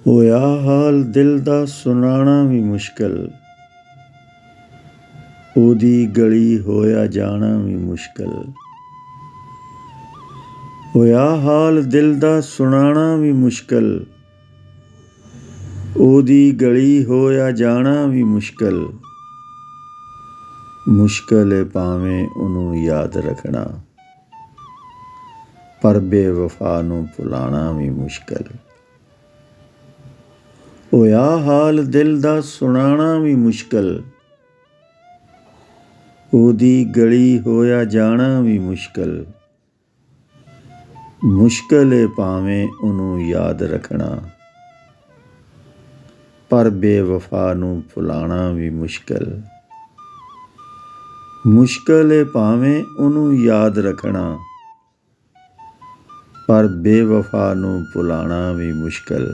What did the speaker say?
ਹੋਇਆ ਹਾਲ ਦਿਲ ਦਾ ਸੁਣਾਉਣਾ ਵੀ ਮੁਸ਼ਕਲ, ਉਹਦੀ ਗਲੀ ਹੋਇਆ ਜਾਣਾ ਵੀ ਮੁਸ਼ਕਲ। ਹੋਇਆ ਹਾਲ ਦਿਲ ਦਾ ਸੁਣਾਉਣਾ ਵੀ ਮੁਸ਼ਕਲ, ਉਹਦੀ ਗਲੀ ਹੋਇਆ ਜਾਣਾ ਵੀ ਮੁਸ਼ਕਲ। ਮੁਸ਼ਕਲ ਏ ਭਾਵੇਂ ਉਹਨੂੰ ਯਾਦ ਰੱਖਣਾ, ਪਰ ਬੇਵਫਾ ਨੂੰ ਭੁਲਾਣਾ ਵੀ ਮੁਸ਼ਕਲ। ਹੋਇਆ ਹਾਲ ਦਿਲ ਦਾ ਸੁਣਾਉਣਾ ਵੀ ਮੁਸ਼ਕਲ, ਉਹਦੀ ਗਲੀ ਹੋਇਆ ਜਾਣਾ ਵੀ ਮੁਸ਼ਕਲ। ਮੁਸ਼ਕਲ ਏ ਭਾਵੇਂ ਉਹਨੂੰ ਯਾਦ ਰੱਖਣਾ, ਪਰ ਬੇਵਫਾ ਨੂੰ ਭੁਲਾਣਾ ਵੀ ਮੁਸ਼ਕਲ। ਮੁਸ਼ਕਲ ਏ ਭਾਵੇਂ ਉਹਨੂੰ ਯਾਦ ਰੱਖਣਾ, ਪਰ ਬੇਵਫਾ ਨੂੰ ਭੁਲਾਣਾ ਵੀ ਮੁਸ਼ਕਲ।